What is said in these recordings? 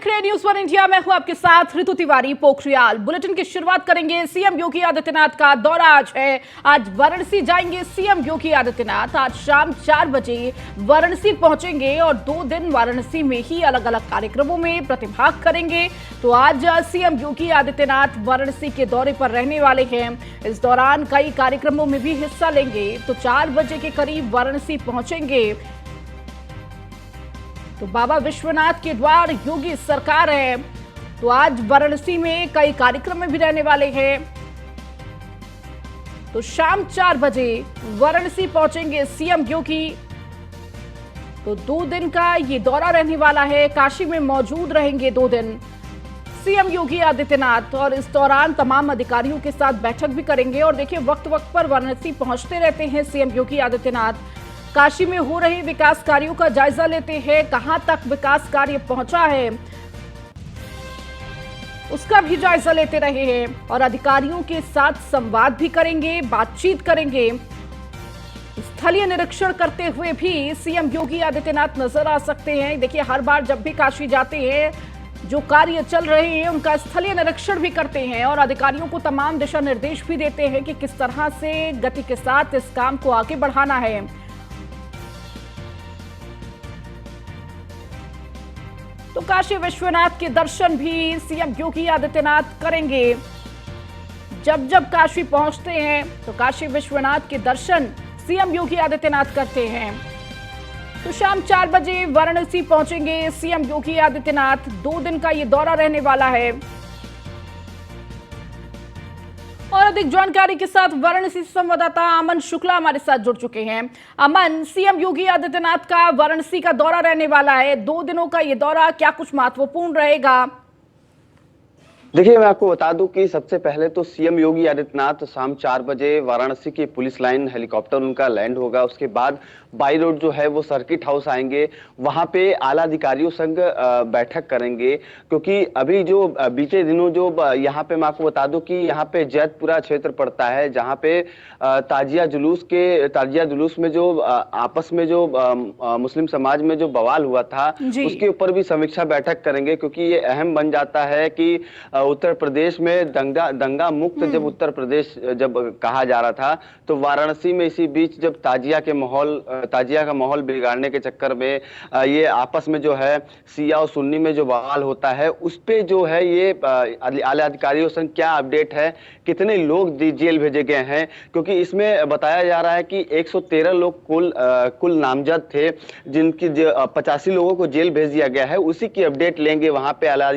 देख रहे हैं न्यूज़ वन इंडिया। मैं हूं आपके साथ ऋतु तिवारी। पोखरियाल बुलेटिन की शुरुआत करेंगे। सीएम योगी आदित्यनाथ का दौरा आज है। आज वाराणसी जाएंगे सीएम योगी आदित्यनाथ। आज शाम 4 बजे वाराणसी पहुंचेंगे और 2 दिन वाराणसी में ही अलग अलग कार्यक्रमों में प्रतिभाग करेंगे। तो आज सीएम योगी आदित्यनाथ वाराणसी के दौरे पर रहने वाले हैं। इस दौरान कई कार्यक्रमों में भी हिस्सा लेंगे। तो 4 बजे के करीब वाराणसी पहुंचेंगे। तो बाबा विश्वनाथ के द्वार योगी सरकार है। तो आज वाराणसी में कई कार्यक्रम में भी रहने वाले हैं। तो शाम 4 बजे वाराणसी पहुंचेंगे सीएम योगी। तो 2 दिन का ये दौरा रहने वाला है। काशी में मौजूद रहेंगे 2 दिन सीएम योगी आदित्यनाथ और इस दौरान तमाम अधिकारियों के साथ बैठक भी करेंगे। और देखिए, वक्त वक्त पर वाराणसी पहुंचते रहते हैं सीएम योगी आदित्यनाथ। काशी में हो रहे विकास कार्यों का जायजा लेते हैं। कहां तक विकास कार्य पहुंचा है उसका भी जायजा लेते रहे हैं और अधिकारियों के साथ संवाद भी करेंगे, बातचीत करेंगे। स्थलीय निरीक्षण करते हुए भी सीएम योगी आदित्यनाथ नजर आ सकते हैं। देखिए, हर बार जब भी काशी जाते हैं, जो कार्य चल रहे हैं उनका स्थलीय निरीक्षण भी करते हैं और अधिकारियों को तमाम दिशा निर्देश भी देते हैं कि किस तरह से गति के साथ इस काम को आगे बढ़ाना है। तो काशी विश्वनाथ के दर्शन भी सीएम योगी आदित्यनाथ करेंगे। जब जब काशी पहुंचते हैं तो काशी विश्वनाथ के दर्शन सीएम योगी आदित्यनाथ करते हैं। तो शाम 4 बजे वाराणसी पहुंचेंगे सीएम योगी आदित्यनाथ। 2 दिन का ये दौरा रहने वाला है। और अधिक जानकारी के साथ वाराणसी से संवाददाता अमन शुक्ला हमारे साथ जुड़ चुके हैं। अमन, सीएम योगी आदित्यनाथ का वाराणसी का दौरा रहने वाला है। 2 दिनों का ये दौरा क्या कुछ महत्वपूर्ण रहेगा? देखिए, मैं आपको बता दूं कि सबसे पहले तो सीएम योगी आदित्यनाथ शाम 4 बजे वाराणसी की पुलिस लाइन हेलीकॉप्टर उनका लैंड होगा। उसके बाद बाई रोड जो है वो सर्किट हाउस आएंगे। वहां पे आला अधिकारियों संग बैठक करेंगे, क्योंकि अभी जो बीते दिनों जो यहाँ पे मैं आपको बता दूं कि यहाँ पे जैतपुरा क्षेत्र पड़ता है, जहाँ पे ताजिया जुलूस में जो आपस में जो मुस्लिम समाज में जो बवाल हुआ था उसके ऊपर भी समीक्षा बैठक करेंगे। क्योंकि ये अहम बन जाता है कि उत्तर प्रदेश में दंगा मुक्त जब उत्तर प्रदेश जब कहा जा रहा था, तो वाराणसी में इसी बीच जब ताजिया का माहौल बिगाड़ने के चक्कर में ये आपस में जो है शिया और सुन्नी में जो बवाल होता है, उस पे जो है ये आला अधिकारियों से क्या अपडेट है, कितने लोग जेल भेजे गए हैं। क्योंकि इसमें बताया जा रहा है कि 113 लोग कुल नामजद थे, जिनकी 85 लोगों को जेल भेज दिया गया है। उसी की अपडेट लेंगे वहां पे आला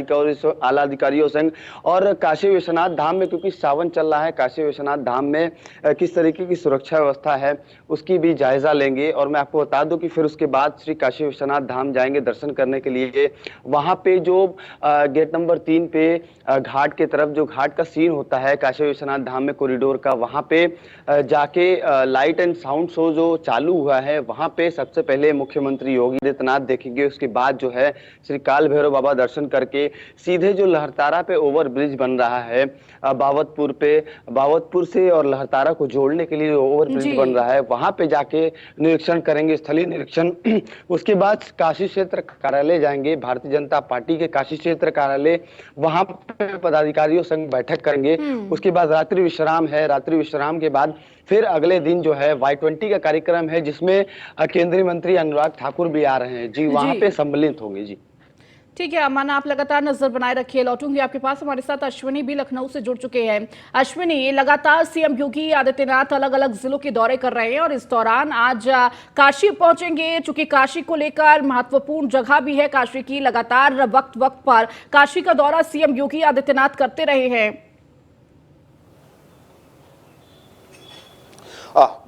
अधिकारियों संग। और काशी विश्वनाथ धाम में, क्योंकि सावन चल रहा है, काशी विश्वनाथ धाम में किस तरीके की सुरक्षा व्यवस्था है उसकी भी जायजा लेंगे। और मैं आपको बता दूं कि फिर उसके बाद श्री काशी विश्वनाथ धाम जाएंगे दर्शन करने के लिए। वहां पे जो गेट नंबर 3 पे घाट के तरफ जो घाट का सीन होता है काशी विश्वनाथ धाम में कॉरिडोर का, वहां पे जाके लाइट एंड साउंड शो जो चालू हुआ है वहां पे सबसे पहले मुख्यमंत्री योगी आदित्यनाथ देखेंगे। उसके बाद जो है श्री काल भैरव बाबा दर्शन करके सीधे जो लहरतारा पे ओवर ब्रिज बन रहा है बावतपुर से और लहरतारा को जोड़ने के लिए ओवर ब्रिज बन रहा है, वहां पे जाके निरीक्षण करेंगे, स्थलीय निरीक्षण। उसके बाद काशी क्षेत्र कार्यालय जाएंगे, भारतीय जनता पार्टी के काशी क्षेत्र कार्यालय, वहां पे पदाधिकारियों संग बैठक करेंगे। उसके बाद रात्रि विश्राम है। रात्रि विश्राम के बाद फिर अगले दिन जो है Y20 का कार्यक्रम है, जिसमें केंद्रीय मंत्री अनुराग ठाकुर भी आ रहे हैं जी, वहां पे सम्मिलित होंगे जी। ठीक है अमन, आप लगातार नजर बनाए रखिए। लौटूंगी आपके पास। हमारे साथ अश्विनी भी लखनऊ से जुड़ चुके हैं। अश्विनी, लगातार सीएम योगी आदित्यनाथ अलग अलग जिलों के दौरे कर रहे हैं और इस दौरान आज काशी पहुंचेंगे। चूंकि काशी को लेकर महत्वपूर्ण जगह भी है काशी की, लगातार वक्त वक्त पर काशी का दौरा सीएम योगी आदित्यनाथ करते रहे हैं।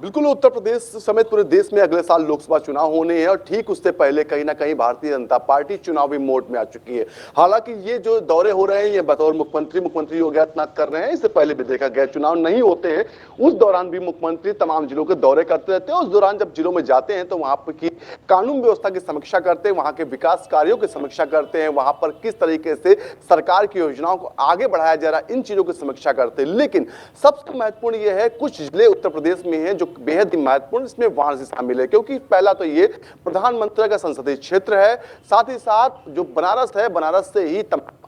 बिल्कुल, उत्तर प्रदेश समेत पूरे देश में अगले साल लोकसभा चुनाव होने हैं और ठीक उससे पहले कहीं ना कहीं भारतीय जनता पार्टी चुनावी मोड में आ चुकी है। हालांकि ये जो दौरे हो रहे हैं ये बतौर मुख्यमंत्री योगी आदित्यनाथ कर रहे हैं। इससे पहले भी देखा गया चुनाव नहीं होते हैं उस दौरान भी मुख्यमंत्री तमाम जिलों के दौरे करते रहते हैं। उस दौरान जब जिलों में जाते हैं तो वहां की कानून व्यवस्था की समीक्षा करते हैं, वहां के विकास कार्यों की समीक्षा करते हैं, वहां पर किस तरीके से सरकार की योजनाओं को आगे बढ़ाया जा रहा है, इन चीजों की समीक्षा करते हैं। लेकिन सबसे महत्वपूर्ण यह है, कुछ जिले उत्तर प्रदेश में में है जो बेहद ही महत्वपूर्ण, इसमें वाराणसी शामिल है क्योंकि पहला तो ये प्रधानमंत्री का संसदीय क्षेत्र है, साथ ही साथ जो बनारस है, बनारस से ही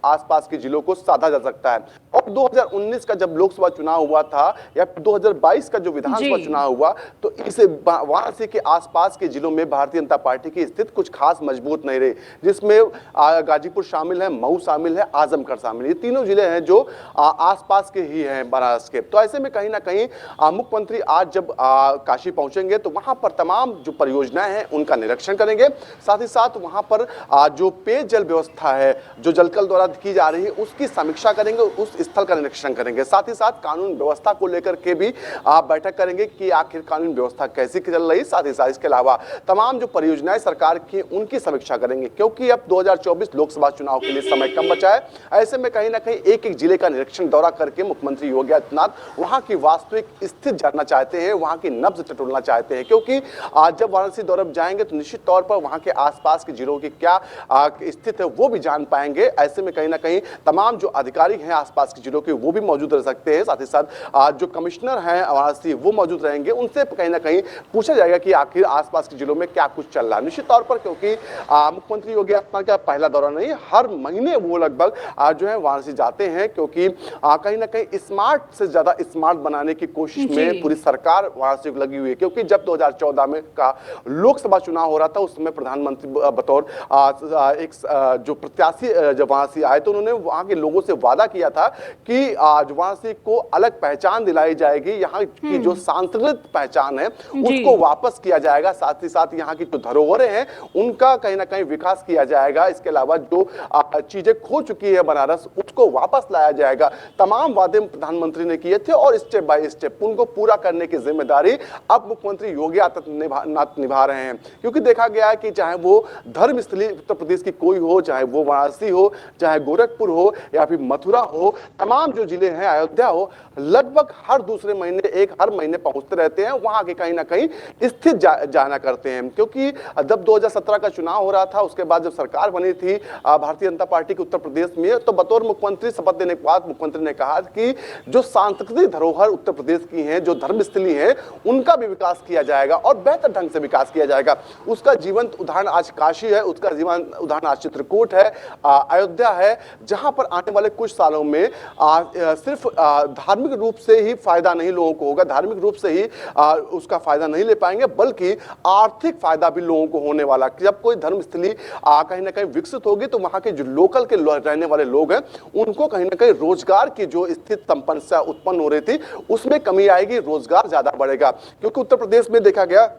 आसपास के जिलों को साधा जा सकता है। और 2019 का जब लोकसभा चुनाव हुआ था या 2022 का जो विधानसभा चुनाव हुआ, तो इस वाराणसी के आसपास के जिलों में भारतीय जनता पार्टी की स्थिति कुछ खास मजबूत नहीं रही, जिसमें गाजीपुर शामिल है, मऊ शामिल है, आजमगढ़ शामिल है। ये तीनों जिले हैं जो आसपास के ही हैं बनारस के। तो ऐसे में कहीं ना कहीं मुख्यमंत्री आज जब काशी पहुंचेंगे तो वहां पर तमाम जो परियोजनाएं हैं उनका निरीक्षण करेंगे, साथ ही साथ वहां पर जो पेयजल व्यवस्था है जो जलकल द्वारा की जा रही है उसकी समीक्षा करेंगे, उस स्थल का निरीक्षण करेंगे। साथ ही साथ कानून व्यवस्था को लेकर के भी बैठक करेंगे कि आखिर कानून व्यवस्था कैसी चल रही। साथ ही साथ इसके अलावा तमाम जो परियोजनाएं सरकार की उनकी समीक्षा करेंगे क्योंकि अब 2024 लोकसभा चुनाव के लिए समय कम बचा है। ऐसे में कहीं ना कहीं एक एक जिले का निरीक्षण दौरा करके मुख्यमंत्री योगी आदित्यनाथ वहां की वास्तविक स्थिति जानना चाहते हैं, वहां की नब्ज टटोलना चाहते हैं क्योंकि आज जब वाराणसी दौरे पर जाएंगे तो निश्चित तौर पर वहां के आसपास के जिलों की क्या स्थिति है वो भी जान पाएंगे। ऐसे में कहीं ना कहीं तमाम जो अधिकारी हैं आसपास के जिलों के वो भी मौजूद रह सकते हैं, साथ ही साथ जो कमिश्नर हैं वाराणसी वो मौजूद रहेंगे, उनसे कहीं ना कहीं पूछा जाएगा कि आखिर आसपास के जिलों में क्या कुछ चल रहा है। निश्चित तौर पर क्योंकि मुख्यमंत्री योगी आदित्यनाथ का पहला दौरा नहीं, हर महीने वो लगभग जो है वाराणसी जाते हैं क्योंकि कहीं ना कहीं स्मार्ट से ज्यादा स्मार्ट बनाने की कोशिश में पूरी सरकार वाराणसी को लगी हुई है क्योंकि जब 2014 में का लोकसभा चुनाव हो रहा था उस समय प्रधानमंत्री बतौर एक जो प्रत्याशी जब वाराणसी आए तो उन्होंने वहां के लोगों से वादा किया था कि आज वाराणसी को अलग पहचान दिलाई जाएगी, यहाँ की जो सांस्कृतिक पहचान है उसको वापस किया जाएगा, साथ ही साथ यहाँ की जो धरोहरें हैं उनका कहीं ना कहीं विकास किया जाएगा। इसके अलावा जो चीजें खो चुकी है बनारस उसको वापस लाया जाएगा। तमाम वादे प्रधानमंत्री ने किए थे और स्टेप बाय स्टेप उनको पूरा करने की जिम्मेदारी अब मुख्यमंत्री योगी आदित्यनाथ निभा रहे हैं क्योंकि देखा गया है कि चाहे वो धर्मस्थली उत्तर प्रदेश की कोई हो, चाहे वो वाराणसी हो, चाहे गोरखपुर हो या फिर मथुरा हो, तमाम जो जिले हैं, अयोध्या हो, लगभग हर दूसरे महीने हर महीने पहुंचते रहते हैं, वहां के कहीं ना कहीं स्थित जाना करते हैं क्योंकि जब 2017 का चुनाव हो रहा था उसके बाद जब सरकार बनी थी भारतीय जनता पार्टी की उत्तर प्रदेश में, तो बतौर मुख्यमंत्री शपथ देने के बाद मुख्यमंत्री ने कहा कि जो सांस्कृतिक धरोहर उत्तर प्रदेश की हैं, जो धर्मस्थली हैं, उनका भी विकास किया जाएगा और बेहतर ढंग से विकास किया जाएगा। उसका जीवंत उदाहरण आज काशी है, उसका जीवंत उदाहरण आज चित्रकूट है, अयोध्या है, जहां पर आने वाले कुछ सालों में सिर्फ धार्मिक रूप से ही फायदा नहीं लोगों को होगा, धार्मिक रूप से ही उसका फायदा नहीं ले पाएंगे बल्कि आर्थिक फायदा भी लोगों को होने वाला। जब कोई धर्मस्थली कहीं ना कहीं विकसित होगी तो वहां के जो लोकल के रहने वाले लोग हैं उनको कहीं ना कहीं रोजगार की जो स्थिति समस्या उत्पन्न हो रही थी उसमें कमी आएगी, रोजगार ज्यादा बढ़ेगा क्योंकि उत्तर प्रदेश में देखा गया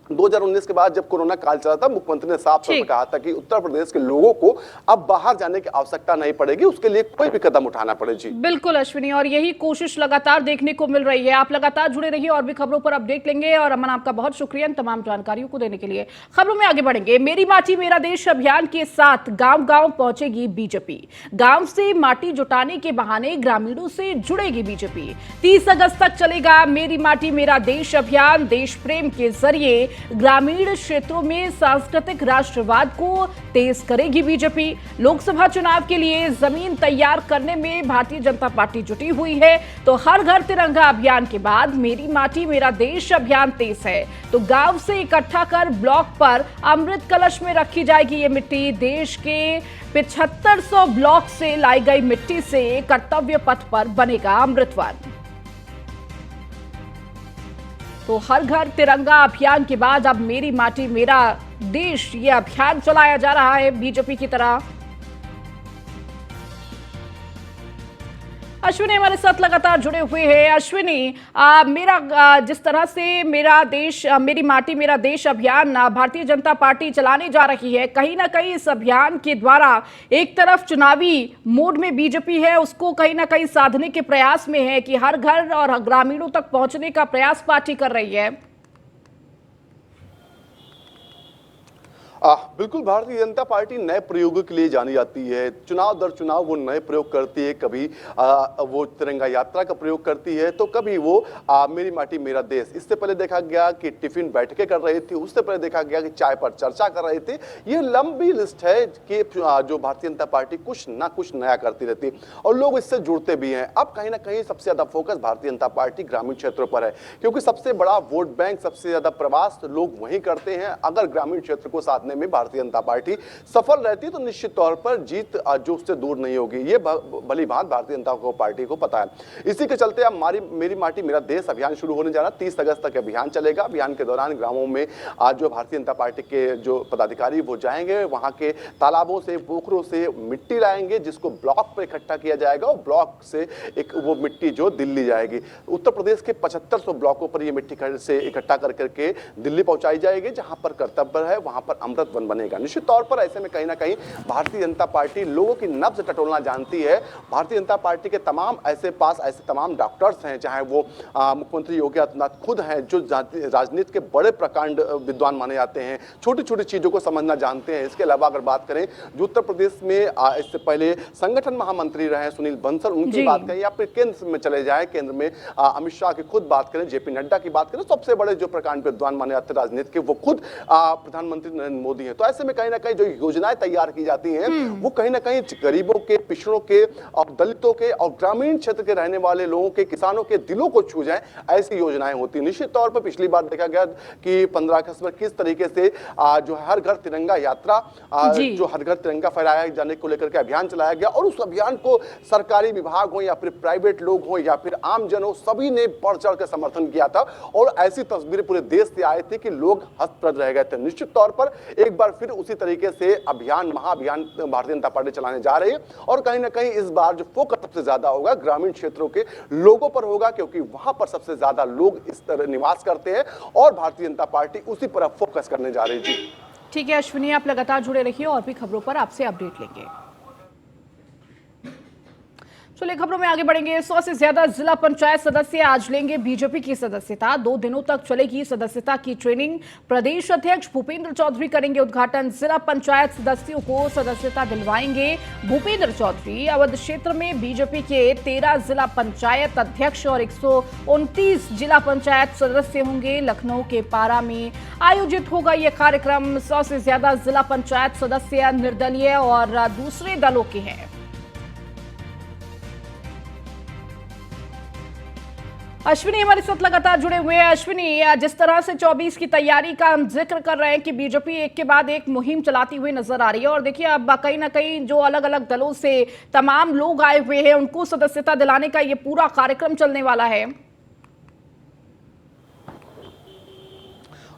2019 के बाद जब कोरोना काल चला था मुख्यमंत्री ने साफ तौर पर कहा था कि उत्तर प्रदेश के लोगों को अब बाहर जाने की आवश्यकता नहीं पड़ेगी, उसके लिए कोई भी कदम उठाना पड़े। जी बिल्कुल अश्विनी, और यही कोशिश लगातार देखने को मिल रही है। आप लगातार जुड़े रहिए और भी खबरों पर अपडेट लेंगे और अमन आपका बहुत शुक्रिया इन तमाम जानकारियों को देने के लिए। खबरों में आगे बढ़ेंगे। मेरी माटी मेरा देश अभियान के साथ गांव गांव पहुंचेगी बीजेपी। गांव से माटी जुटाने के बहाने ग्रामीणों से जुड़ेगी बीजेपी। 30 अगस्त तक चलेगा मेरी माटी मेरा देश अभियान। देश प्रेम के जरिए ग्रामीण क्षेत्रों में सांस्कृतिक राष्ट्रवाद को तेज करेगी बीजेपी। लोकसभा चुनाव के लिए जमीन तैयार करने में भारतीय जनता पार्टी जुटी हुई है, तो हर घर तिरंगा अभियान के बाद मेरी माटी मेरा देश अभियान तेज है। तो गांव से इकट्ठा कर ब्लॉक पर अमृत कलश में रखी जाएगी ये मिट्टी। देश के 7500 ब्लॉक से लाई गई मिट्टी से कर्तव्य पथ पर बनेगा अमृत वन। तो हर घर तिरंगा अभियान के बाद अब मेरी माटी मेरा देश ये अभियान चलाया जा रहा है बीजेपी की तरह। अश्विनी हमारे साथ लगातार जुड़े हुए हैं। अश्विनी, जिस तरह से मेरा देश मेरी माटी मेरा देश अभियान भारतीय जनता पार्टी चलाने जा रही है, कहीं ना कहीं इस अभियान के द्वारा एक तरफ चुनावी मोड में बीजेपी है, उसको कहीं ना कहीं साधने के प्रयास में है कि हर घर और ग्रामीणों तक पहुंचने का प्रयास पार्टी कर रही है। बिल्कुल, भारतीय जनता पार्टी नए प्रयोगों के लिए जानी जाती है। चुनाव दर चुनाव वो नए प्रयोग करती है। कभी वो तिरंगा यात्रा का प्रयोग करती है, तो कभी वो मेरी माटी मेरा देश। इससे पहले देखा गया कि टिफिन बैठकें कर रही थी, उससे पहले देखा गया कि चाय पर चर्चा कर रहे थे। ये लंबी लिस्ट है कि जो भारतीय जनता पार्टी कुछ ना कुछ नया करती रहती और लोग इससे जुड़ते भी हैं। अब कहीं ना कहीं सबसे ज्यादा फोकस भारतीय जनता पार्टी ग्रामीण क्षेत्रों पर है, क्योंकि सबसे बड़ा वोट बैंक, सबसे ज्यादा प्रवास लोग वहीं करते हैं। अगर ग्रामीण क्षेत्र को साधने में भारतीय जनता पार्टी सफल रहती तो निश्चित तौर पर जीत जो उससे दूर नहीं होगी। ये भली भांत भारतीय जनता पार्टी को पता है। इसी के चलते अब मेरी माटी मेरा देश अभियान शुरू होने जा रहा है। 30 अगस्त तक अभियान चलेगा। अभियान के दौरान ग्रामों में आज जो भारतीय जनता पार्टी के जो पदाधिकारी वो जाएंगे, वहां के तालाबों से, पोखरों से मिट्टी लाएंगे, जिसको ब्लॉक पर इकट्ठा किया जाएगा और ब्लॉक से एक वो मिट्टी जो दिल्ली जाएगी। उत्तर प्रदेश के 7500 ब्लॉकों पर ये मिट्टी से इकट्ठा करके दिल्ली पहुंचाई जाएगी। जहां पर कर्तव्य है वहां पर अमृत वन बनेगा। निश्चित तौर पर ऐसे में कहीं ना कहीं भारतीय जनता पार्टी लोगों की नब्ज टटोलना जानती है। भारतीय जनता पार्टी के तमाम ऐसे तमाम डॉक्टर्स हैं, चाहे वो मुख्यमंत्री योगी आदित्यनाथ खुद हैं, जो राजनीति के बड़े प्रकांड विद्वान माने जाते हैं, छोटी छोटी चीजों को समझना जानते हैं। इसके अलावा अगर बात करें जो उत्तर प्रदेश में इससे पहले संगठन महामंत्री रहे सुनील बंसल, उनकी बात करें, या फिर केंद्र में चले जाए, केंद्र में अमित शाह की खुद बात करें, जेपी नड्डा की बात करें, सबसे बड़े जो प्रकांड विद्वान माने जाते हैं राजनीति के, वो खुद प्रधानमंत्री नरेंद्र मोदी हैं। तो ऐसे में कहीं ना कहीं जो योजनाएं तैयार की जाती हैं वो कहीं ना कहीं गरीबों के, पिछड़ों के और दलितों के और ग्रामीण क्षेत्र के रहने वाले लोगों के, किसानों के दिलों को छू जाए, ऐसी योजनाएं होती हैं। निश्चित तौर पर पिछली बार देखा गया कि 15 अगस्त पर किस तरीके से जो हर घर तिरंगा यात्रा, जो हर घर तिरंगा फहराया जाने को लेकर के अभियान चलाया गया, और उस अभियान को सरकारी विभाग हो या फिर प्राइवेट लोग हो या फिर आम जन हो, सभी ने बढ़ चढ़ कर समर्थन किया था। और ऐसी तस्वीरें पूरे देश से आई थी कि लोग हतप्रभ रह गए थे। निश्चित तौर पर एक बार फिर उसी तरीके से महाअभियान भारतीय जनता पार्टी चलाने जा रही है, और कहीं ना कहीं इस बार जो फोकस सबसे ज्यादा होगा ग्रामीण क्षेत्रों के लोगों पर होगा, क्योंकि वहां पर सबसे ज्यादा लोग इस तरह निवास करते हैं और भारतीय जनता पार्टी उसी पर फोकस करने जा रही है। जी ठीक है अश्विनी, आप लगातार जुड़े रहिए और भी खबरों पर आपसे अपडेट लेंगे। चलिए खबरों में आगे बढ़ेंगे। 100 से ज्यादा जिला पंचायत सदस्य आज लेंगे बीजेपी की सदस्यता। 2 दिनों तक चलेगी सदस्यता की ट्रेनिंग। प्रदेश अध्यक्ष भूपेंद्र चौधरी करेंगे उद्घाटन। जिला पंचायत सदस्यों को सदस्यता दिलवाएंगे भूपेंद्र चौधरी। अवध क्षेत्र में बीजेपी के 13 जिला पंचायत अध्यक्ष और 129 जिला पंचायत सदस्य होंगे। लखनऊ के पारा में आयोजित होगा यह कार्यक्रम। 100 से ज्यादा जिला पंचायत सदस्य निर्दलीय और दूसरे दलों के हैं। अश्विनी हमारे साथ लगातार जुड़े हुए हैं। अश्विनी, जिस तरह से 24 की तैयारी का हम जिक्र कर रहे हैं कि बीजेपी एक के बाद एक मुहिम चलाती हुई नजर आ रही है, और देखिए अब कहीं ना कहीं जो अलग अलग दलों से तमाम लोग आए हुए हैं उनको सदस्यता दिलाने का ये पूरा कार्यक्रम चलने वाला है।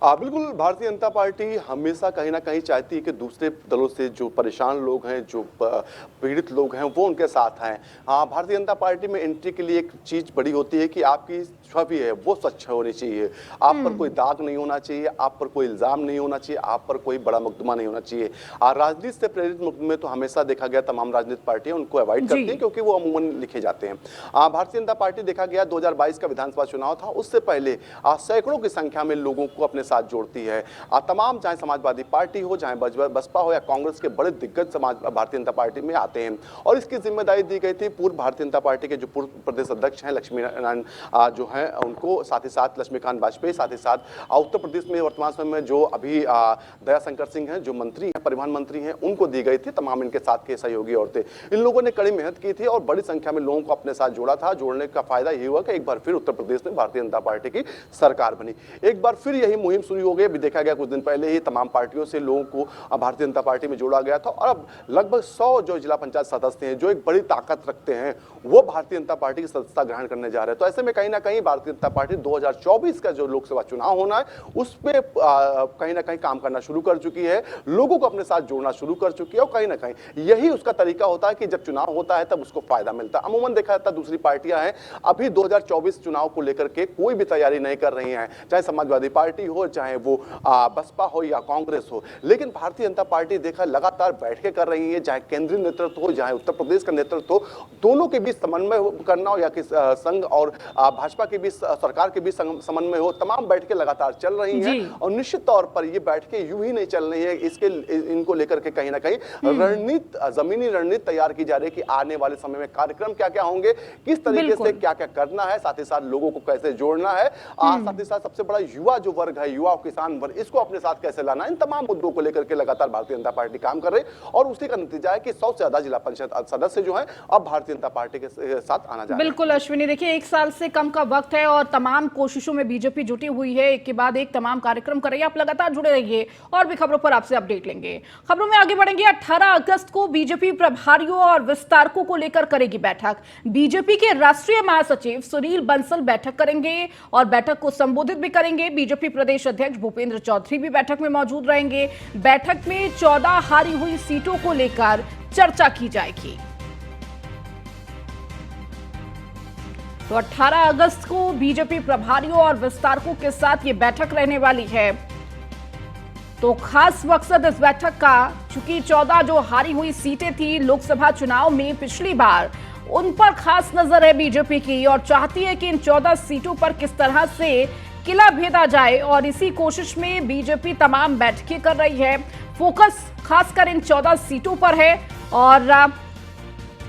बिल्कुल, भारतीय जनता पार्टी हमेशा कहीं ना कहीं चाहती है कि दूसरे दलों से जो परेशान लोग हैं, जो पीड़ित लोग हैं, वो उनके साथ आए। भारतीय जनता पार्टी में एंट्री के लिए एक चीज बड़ी होती है कि आपकी छवि है वो स्वच्छ होनी चाहिए। आप पर कोई दाग नहीं होना चाहिए, आप पर कोई इल्जाम नहीं होना चाहिए, आप पर कोई बड़ा मुकदमा नहीं होना चाहिए। राजनीति से प्रेरित मुकदमे तो हमेशा देखा गया तमाम राजनीतिक पार्टियां उनको अवॉइड करती हैं, क्योंकि वो अमूमन लिखे जाते हैं। भारतीय जनता पार्टी देखा गया 2022 का विधानसभा चुनाव था, उससे पहले सैकड़ों की संख्या में लोगों को अपने साथ जोड़ती है। तमाम, चाहे समाजवादी पार्टी हो, चाहे बसपा हो या कांग्रेस के बड़े दिग्गज भारतीय जनता पार्टी में आते हैं, और इसकी जिम्मेदारी दी गई थी पूर्व भारतीय जनता पार्टी के जो पूर्व प्रदेश अध्यक्ष हैं लक्ष्मी नारायण जो है उनको, साथ ही साथ लक्ष्मीकांत वाजपेयी, साथ ही साथ उत्तर प्रदेश में वर्तमान समय में जो अभी दया शंकर सिंह हैं जो मंत्री हैं, परिवहन मंत्री हैं, उनको दी गई थी। तमाम इनके साथ के सहयोगी औरतें, इन लोगों ने कड़ी मेहनत की थी और बड़ी संख्या में लोगों को अपने साथ जोड़ा था। जोड़ने का फायदा ये हुआ कि एक बार फिर उत्तर प्रदेश में भारतीय जनता पार्टी की सरकार बनी। एक बार फिर यही मुहिम शुरू हो गई। अभी देखा गया कुछ दिन पहले ही तमाम पार्टियों से लोगों को भारतीय जनता पार्टी में जोड़ा गया था, और अब लगभग 100 जो जिला पंचायत सदस्य हैं जो एक बड़ी ताकत रखते हैं, वो भारतीय जनता पार्टी की सदस्यता ग्रहण करने जा रहे हैं। तो ऐसे में कहीं ना कहीं भारतीय जनता पार्टी 2024 का जो लोकसभा चुनाव होना है उस पे कहीं ना कहीं काम करना शुरू कर चुकी है, लोगों को अपने साथ जोड़ना शुरू कर चुकी है, और कहीं ना कहीं यही उसका तरीका होता है कि जब चुनाव होता है तब उसको फायदा मिलता है। अमूमन देखा जाता है दूसरी पार्टियां हैं अभी 2024 चुनाव को लेकर के कोई भी तैयारी नहीं कर रही हैं, चाहे समाजवादी पार्टी हो, चाहे वो बसपा हो या कांग्रेस हो। लेकिन भारतीय जनता पार्टी देखा लगातार बैठकें कर रही है, चाहे केंद्रीय नेतृत्व हो, चाहे उत्तर प्रदेश का नेतृत्व हो, दोनों के बीच समन्वय करना हो या कि संघ और भाजपा के बीच, सरकार के बीच समन्वय हो, तमाम बैठकें लगातार चल रही हैं। और निश्चित तौर पर ये बैठकें यूं ही नहीं चल रही है, इनको लेकर के कहीं ना कहीं जमीनी रणनीति तैयार की जा रही है कि आने वाले समय में कार्यक्रम क्या क्या होंगे, किस तरीके से क्या क्या करना है, साथ ही साथ लोगों को कैसे जोड़ना है, साथ ही साथ सबसे बड़ा युवा जो वर्ग है, युवा किसान वर्ग, इसको अपने साथ कैसे लाना है, इन तमाम मुद्दों को लेकर के लगातार भारतीय जनता पार्टी काम कर रही है। और उसी का नतीजा है कि 100 से ज्यादा जिला पंचायत सदस्य जो है अब भारतीय जनता पार्टी के साथ आना जा रहे हैं। बिल्कुल अश्विनी, देखिए 1 साल से कम का वक्त है और तमाम कोशिशों में बीजेपी जुटी हुई है, एक के बाद एक तमाम कार्यक्रम कर रही है। आप लगातार जुड़े रहिए और भी खबरों पर आपसे अपडेट लेंगे। खबरों में आगे बढ़ेंगे। 18 अगस्त को बीजेपी प्रभारियों और विस्तारकों को लेकर करेगी बैठक। बीजेपी के राष्ट्रीय महासचिव सुनील बंसल बैठक करेंगे और बैठक को संबोधित भी करेंगे। बीजेपी प्रदेश अध्यक्ष भूपेंद्र चौधरी भी बैठक में मौजूद रहेंगे। बैठक में 14 हारी हुई सीटों को लेकर चर्चा की जाएगी। तो 18 अगस्त को बीजेपी प्रभारियों और विस्तारकों के साथ ये बैठक रहने वाली है। तो खास मकसद इस बैठक का, चूंकि 14 जो हारी हुई सीटें थी लोकसभा चुनाव में पिछली बार, उन पर खास नजर है बीजेपी की और चाहती है कि इन 14 सीटों पर किस तरह से किला भेदा जाए और इसी कोशिश में बीजेपी तमाम बैठकें कर रही है। फोकस खासकर इन 14 सीटों पर है और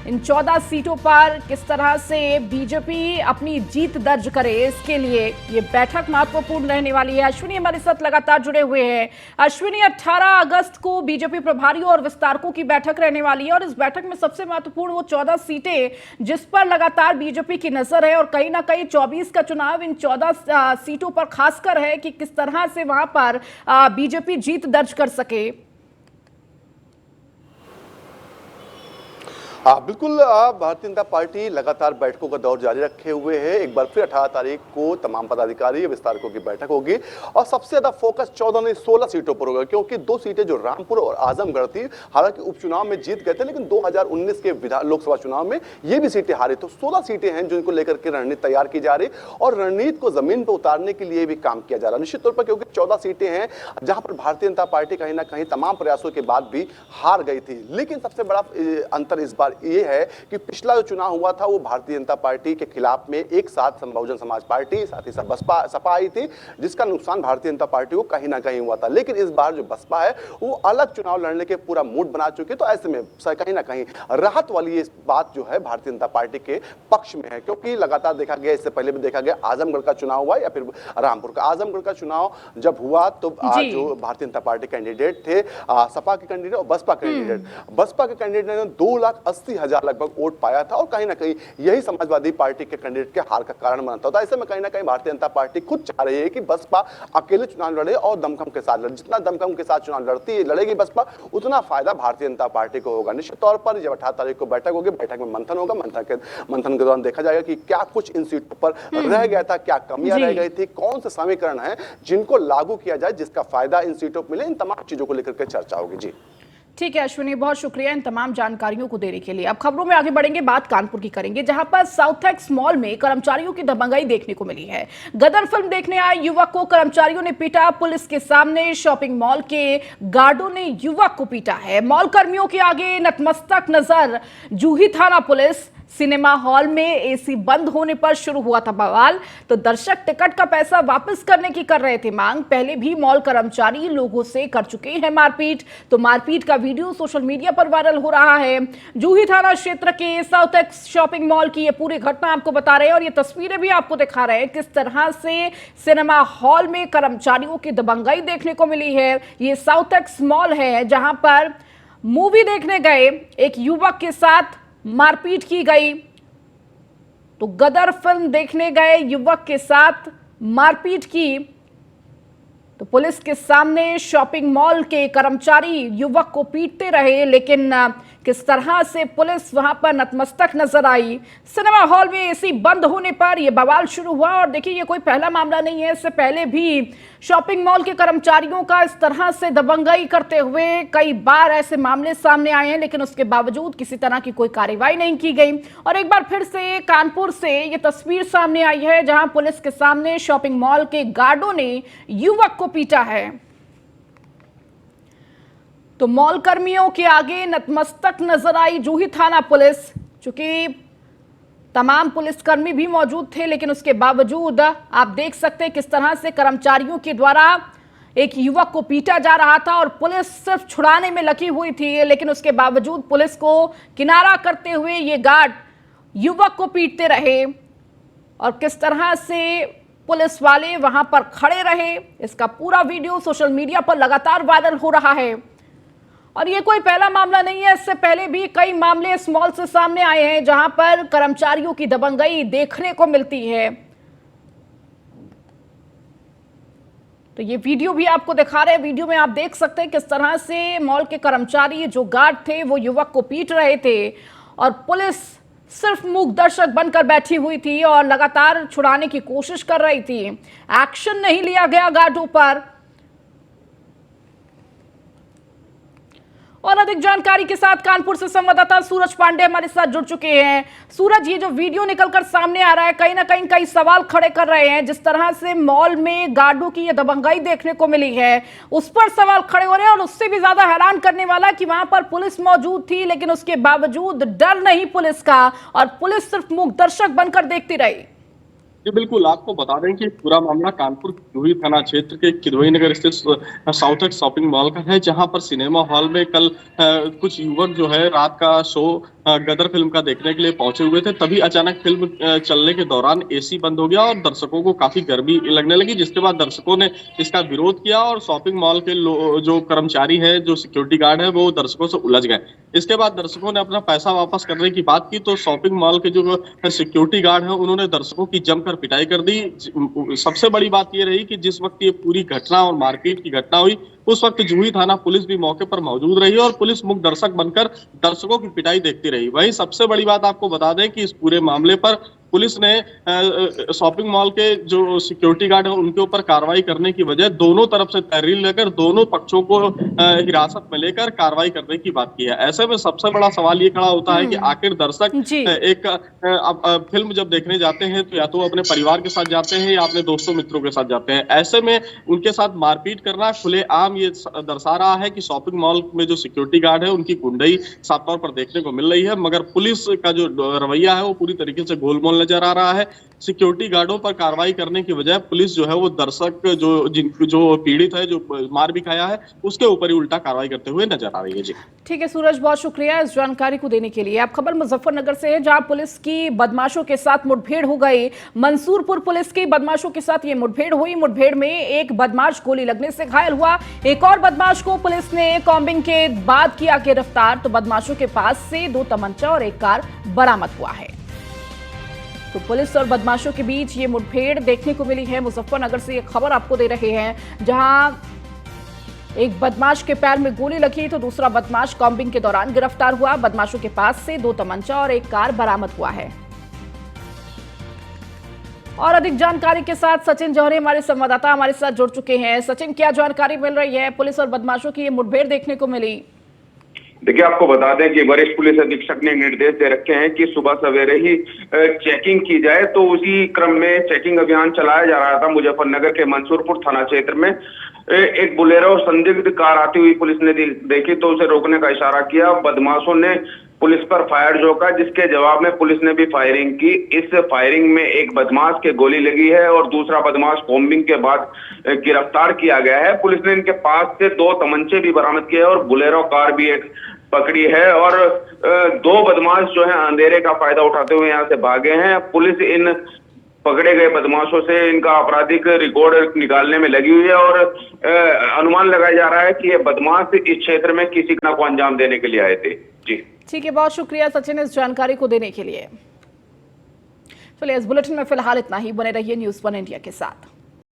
इन 14 सीटों पर किस तरह से बीजेपी अपनी जीत दर्ज करे, इसके लिए ये बैठक महत्वपूर्ण रहने वाली है। अश्विनी हमारे साथ लगातार जुड़े हुए हैं। अश्विनी, 18 अगस्त को बीजेपी प्रभारियों और विस्तारकों की बैठक रहने वाली है और इस बैठक में सबसे महत्वपूर्ण वो 14 सीटें जिस पर लगातार बीजेपी की नजर है और कहीं ना कहीं 24 का चुनाव इन 14 सीटों पर खासकर है कि किस तरह से वहां पर बीजेपी जीत दर्ज कर सके। बिल्कुल, भारतीय जनता पार्टी लगातार बैठकों का दौर जारी रखे हुए है। एक बार फिर 18 तारीख को तमाम पदाधिकारी विस्तारकों की बैठक होगी और सबसे ज्यादा फोकस 14 नहीं 16 सीटों पर होगा, क्योंकि 2 सीटें जो रामपुर और आजमगढ़ थी, हालांकि उपचुनाव में जीत गए थे, लेकिन 2019 के लोकसभा चुनाव में ये भी सीटें हारी। तो 16 सीटें हैं जिनको लेकर के रणनीति तैयार की जा रही और रणनीति को जमीन पर उतारने के लिए भी काम किया जा रहा है निश्चित तौर पर, क्योंकि 14 सीटें हैं जहां पर भारतीय जनता पार्टी कहीं ना कहीं तमाम प्रयासों के बाद भी हार गई थी। लेकिन सबसे बड़ा अंतर इस बार ये है कि पिछला जो चुनाव हुआ था वो भारतीय जनता पार्टी के खिलाफ में एक साथ बहुजन समाज पार्टी, साथ ही साथ बसपा सपा आई थी, जिसका नुकसान भारतीय जनता पार्टी को कहीं ना कहीं हुआ था। लेकिन इस बार जो बसपा है वो अलग चुनाव लड़ने के पूरा मूड बना चुकी है। तो ऐसे में कहीं ना कहीं राहत वाली ये बात जो है भारतीय जनता पार्टी के पक्ष में है, क्योंकि लगातार देखा गया, इससे पहले भी देखा गया, आजमगढ़ का चुनाव हुआ या फिर रामपुर का। आजमगढ़ का चुनाव जब हुआ तो जो भारतीय जनता पार्टी कैंडिडेट थे, सपा के कैंडिडेट और बसपा के कैंडिडेट ने 2,80,000 लगभग वोट पाया था और कहीं ना कहीं यही समाजवादी पार्टी के कैंडिडेट के हार का कारण बनता था। ऐसे में कहीं ना कहीं भारतीय जनता पार्टी खुद चाह रही है कि बसपा अकेले चुनाव लड़े और दमखम के साथ लड़े। जितना दमखम के साथ चुनाव लड़ेगी बसपा, उतना फायदा भारतीय जनता पार्टी को होगा। निश्चित तौर पर जब 18 तारीख को बैठक होगी, बैठक में मंथन होगा, मंथन के दौरान देखा जाएगा कि क्या कुछ इन सीटों पर रह गया था, क्या कमियां रह गई थी, कौन से समीकरण है जिनको लागू किया जाए जिसका फायदा इन सीटों पर मिले। इन तमाम चीजों को लेकर के चर्चा होगी। जी ठीक है अश्विनी, बहुत शुक्रिया इन तमाम जानकारियों को देने के लिए। अब खबरों में आगे बढ़ेंगे, बात कानपुर की करेंगे, जहां पर साउथेक्स मॉल में कर्मचारियों की दबंगई देखने को मिली है। गदर फिल्म देखने आए युवक को कर्मचारियों ने पीटा, पुलिस के सामने शॉपिंग मॉल के गार्डों ने युवक को पीटा है। मॉल कर्मियों के आगे नतमस्तक नजर जूही थाना पुलिस। सिनेमा हॉल में एसी बंद होने पर शुरू हुआ था बवाल, तो दर्शक टिकट का पैसा वापस करने की कर रहे थे मांग। पहले भी मॉल कर्मचारी लोगों से कर चुके हैं मारपीट, तो मारपीट का वीडियो सोशल मीडिया पर वायरल हो रहा है। जूही थाना क्षेत्र के साउथेक्स शॉपिंग मॉल की ये पूरी घटना आपको बता रहे हैं और ये तस्वीरें भी आपको दिखा रहे हैं किस तरह से सिनेमा हॉल में कर्मचारियों की दबंगई देखने को मिली है। ये साउथेक्स मॉल है जहां पर मूवी देखने गए एक युवक के साथ मारपीट की गई। तो गदर फिल्म देखने गए युवक के साथ मारपीट की, तो पुलिस के सामने शॉपिंग मॉल के कर्मचारी युवक को पीटते रहे, लेकिन किस तरह से पुलिस वहां पर नतमस्तक नजर आई। सिनेमा हॉल में एसी बंद होने पर यह बवाल शुरू हुआ। और देखिए, ये कोई पहला मामला नहीं है, इससे पहले भी शॉपिंग मॉल के कर्मचारियों का इस तरह से दबंगई करते हुए कई बार ऐसे मामले सामने आए हैं, लेकिन उसके बावजूद किसी तरह की कोई कार्रवाई नहीं की गई। और एक बार फिर से कानपुर से ये तस्वीर सामने आई है, जहां पुलिस के सामने शॉपिंग मॉल के गार्डों ने युवक को पीटा है। तो मॉल कर्मियों के आगे नतमस्तक नजर आई जूही थाना पुलिस। चूंकि तमाम पुलिसकर्मी भी मौजूद थे, लेकिन उसके बावजूद आप देख सकते हैं किस तरह से कर्मचारियों के द्वारा एक युवक को पीटा जा रहा था और पुलिस सिर्फ छुड़ाने में लगी हुई थी, लेकिन उसके बावजूद पुलिस को किनारा करते हुए ये गार्ड युवक को पीटते रहे। और किस तरह से पुलिस वाले वहां पर खड़े रहे, इसका पूरा वीडियो सोशल मीडिया पर लगातार वायरल हो रहा है। और ये कोई पहला मामला नहीं है, इससे पहले भी कई मामले इस मॉल से सामने आए हैं, जहां पर कर्मचारियों की दबंगई देखने को मिलती है। तो ये वीडियो भी आपको दिखा रहे हैं। वीडियो में आप देख सकते हैं किस तरह से मॉल के कर्मचारी जो गार्ड थे वो युवक को पीट रहे थे और पुलिस सिर्फ मूक दर्शक बनकर बैठी हुई थी और लगातार छुड़ाने की कोशिश कर रही थी। एक्शन नहीं लिया गया गार्डों पर। और अधिक जानकारी के साथ कानपुर से संवाददाता सूरज पांडे हमारे साथ जुड़ चुके हैं। सूरज, ये जो वीडियो निकलकर सामने आ रहा है, कहीं ना कहीं कई सवाल खड़े कर रहे हैं। जिस तरह से मॉल में गार्डों की ये दबंगई देखने को मिली है, उस पर सवाल खड़े हो रहे हैं। और उससे भी ज्यादा हैरान करने वाला कि वहां पर पुलिस मौजूद थी, लेकिन उसके बावजूद डर नहीं पुलिस का, और पुलिस सिर्फ मूक दर्शक बनकर देखती रही। जी बिल्कुल, आपको बता दें कि पूरा मामला कानपुर जूही थाना क्षेत्र के किदवई नगर स्थित साउथेक शॉपिंग मॉल का है, जहां पर सिनेमा हॉल में कल कुछ युवक जो है रात का शो गदर फिल्म का देखने के लिए पहुंचे हुए थे। तभी अचानक फिल्म चलने के दौरान एसी बंद हो गया और दर्शकों को काफी गर्मी लगने लगी, जिसके बाद दर्शकों ने इसका विरोध किया और शॉपिंग मॉल के जो कर्मचारी है, जो सिक्योरिटी गार्ड है, वो दर्शकों से उलझ गए। इसके बाद दर्शकों ने अपना पैसा वापस करने की बात की, तो शॉपिंग मॉल के जो सिक्योरिटी गार्ड है उन्होंने दर्शकों की जमकर पिटाई कर दी। सबसे बड़ी बात यह रही कि जिस वक्त ये पूरी घटना और मारपीट की घटना हुई, उस वक्त जूही थाना पुलिस भी मौके पर मौजूद रही और पुलिस मुख्य दर्शक बनकर दर्शकों की पिटाई देखती रही। वहीं सबसे बड़ी बात आपको बता दें कि इस पूरे मामले पर पुलिस ने शॉपिंग मॉल के जो सिक्योरिटी गार्ड है उनके ऊपर कार्रवाई करने की बजाय दोनों तरफ से तहरीर लेकर दोनों पक्षों को हिरासत में लेकर कार्रवाई करने की बात की है। ऐसे में सबसे बड़ा सवाल ये खड़ा होता है कि आखिर दर्शक एक फिल्म जब देखने जाते हैं तो या तो अपने परिवार के साथ जाते हैं या अपने दोस्तों मित्रों के साथ जाते हैं। ऐसे में उनके साथ मारपीट करना खुलेआम ये दर्शा रहा है कि शॉपिंग मॉल में जो सिक्योरिटी गार्ड है उनकी गुंडई साफ तौर पर देखने को मिल रही है। मगर पुलिस का जो रवैया है वो पूरी तरीके से गोलमोल नजर आ रहा है। सिक्योरिटी गार्डों पर कार्रवाई करने की बजाय पुलिस जो है वो दर्शक जो पीड़ित है, जो मार भी खाया है, उसके ऊपर ही उल्टा कार्रवाई करते हुए नजर आ रही है। जी ठीक है सूरज, बहुत शुक्रिया इस जानकारी को देने के लिए। अब खबर मुजफ्फरनगर से है, जहां पुलिस की बदमाशों के साथ मुठभेड़ हो गई। मंसूरपुर पुलिस की बदमाशों के साथ ये मुठभेड़ हुई। मुठभेड़ में एक बदमाश गोली लगने से घायल हुआ। एक और बदमाश को पुलिस ने कॉम्बिंग के बाद किया गिरफ्तार। तो बदमाशों के पास से 2 तमंचा और एक कार बरामद हुआ है। तो पुलिस और बदमाशों के बीच ये मुठभेड़ देखने को मिली है। मुजफ्फरनगर से ये खबर आपको दे रहे हैं, जहां एक बदमाश के पैर में गोली लगी तो दूसरा बदमाश कॉम्बिंग के दौरान गिरफ्तार हुआ। बदमाशों के पास से 2 तमंचा और एक कार बरामद हुआ है। और अधिक जानकारी के साथ सचिन जौहरी हमारे संवाददाता हमारे साथ जुड़ चुके हैं। सचिन, क्या जानकारी मिल रही है? पुलिस और बदमाशों की ये मुठभेड़ देखने को मिली। देखिए, आपको बता दें कि वरिष्ठ पुलिस अधीक्षक ने निर्देश दे रखे हैं कि सुबह सवेरे ही चेकिंग की जाए। तो उसी क्रम में चेकिंग अभियान चलाया जा रहा था। मुजफ्फरनगर के मंसूरपुर थाना क्षेत्र में एक बोलेरो संदिग्ध कार आती हुई पुलिस ने देखी तो उसे रोकने का इशारा किया। बदमाशों ने पुलिस पर फायर झोंका, जिसके जवाब में पुलिस ने भी फायरिंग की। इस फायरिंग में एक बदमाश के गोली लगी है और दूसरा बदमाश कॉम्बिंग के बाद गिरफ्तार किया गया है। पुलिस ने इनके पास से 2 तमंचे भी बरामद किए और बोलेरो कार भी एक पकड़ी है। और 2 बदमाश जो है अंधेरे का फायदा उठाते हुए यहाँ से भागे हैं। पुलिस इन पकड़े गए बदमाशों से इनका आपराधिक रिकॉर्ड निकालने में लगी हुई है और अनुमान लगाया जा रहा है कि ये बदमाश इस क्षेत्र में किसी घटना को अंजाम देने के लिए आए थे। जी ठीक है, बहुत शुक्रिया सचिन इस जानकारी को देने के लिए। चलिए, इस बुलेटिन में फिलहाल इतना ही। बने रहिए न्यूज़ 1 इंडिया के साथ।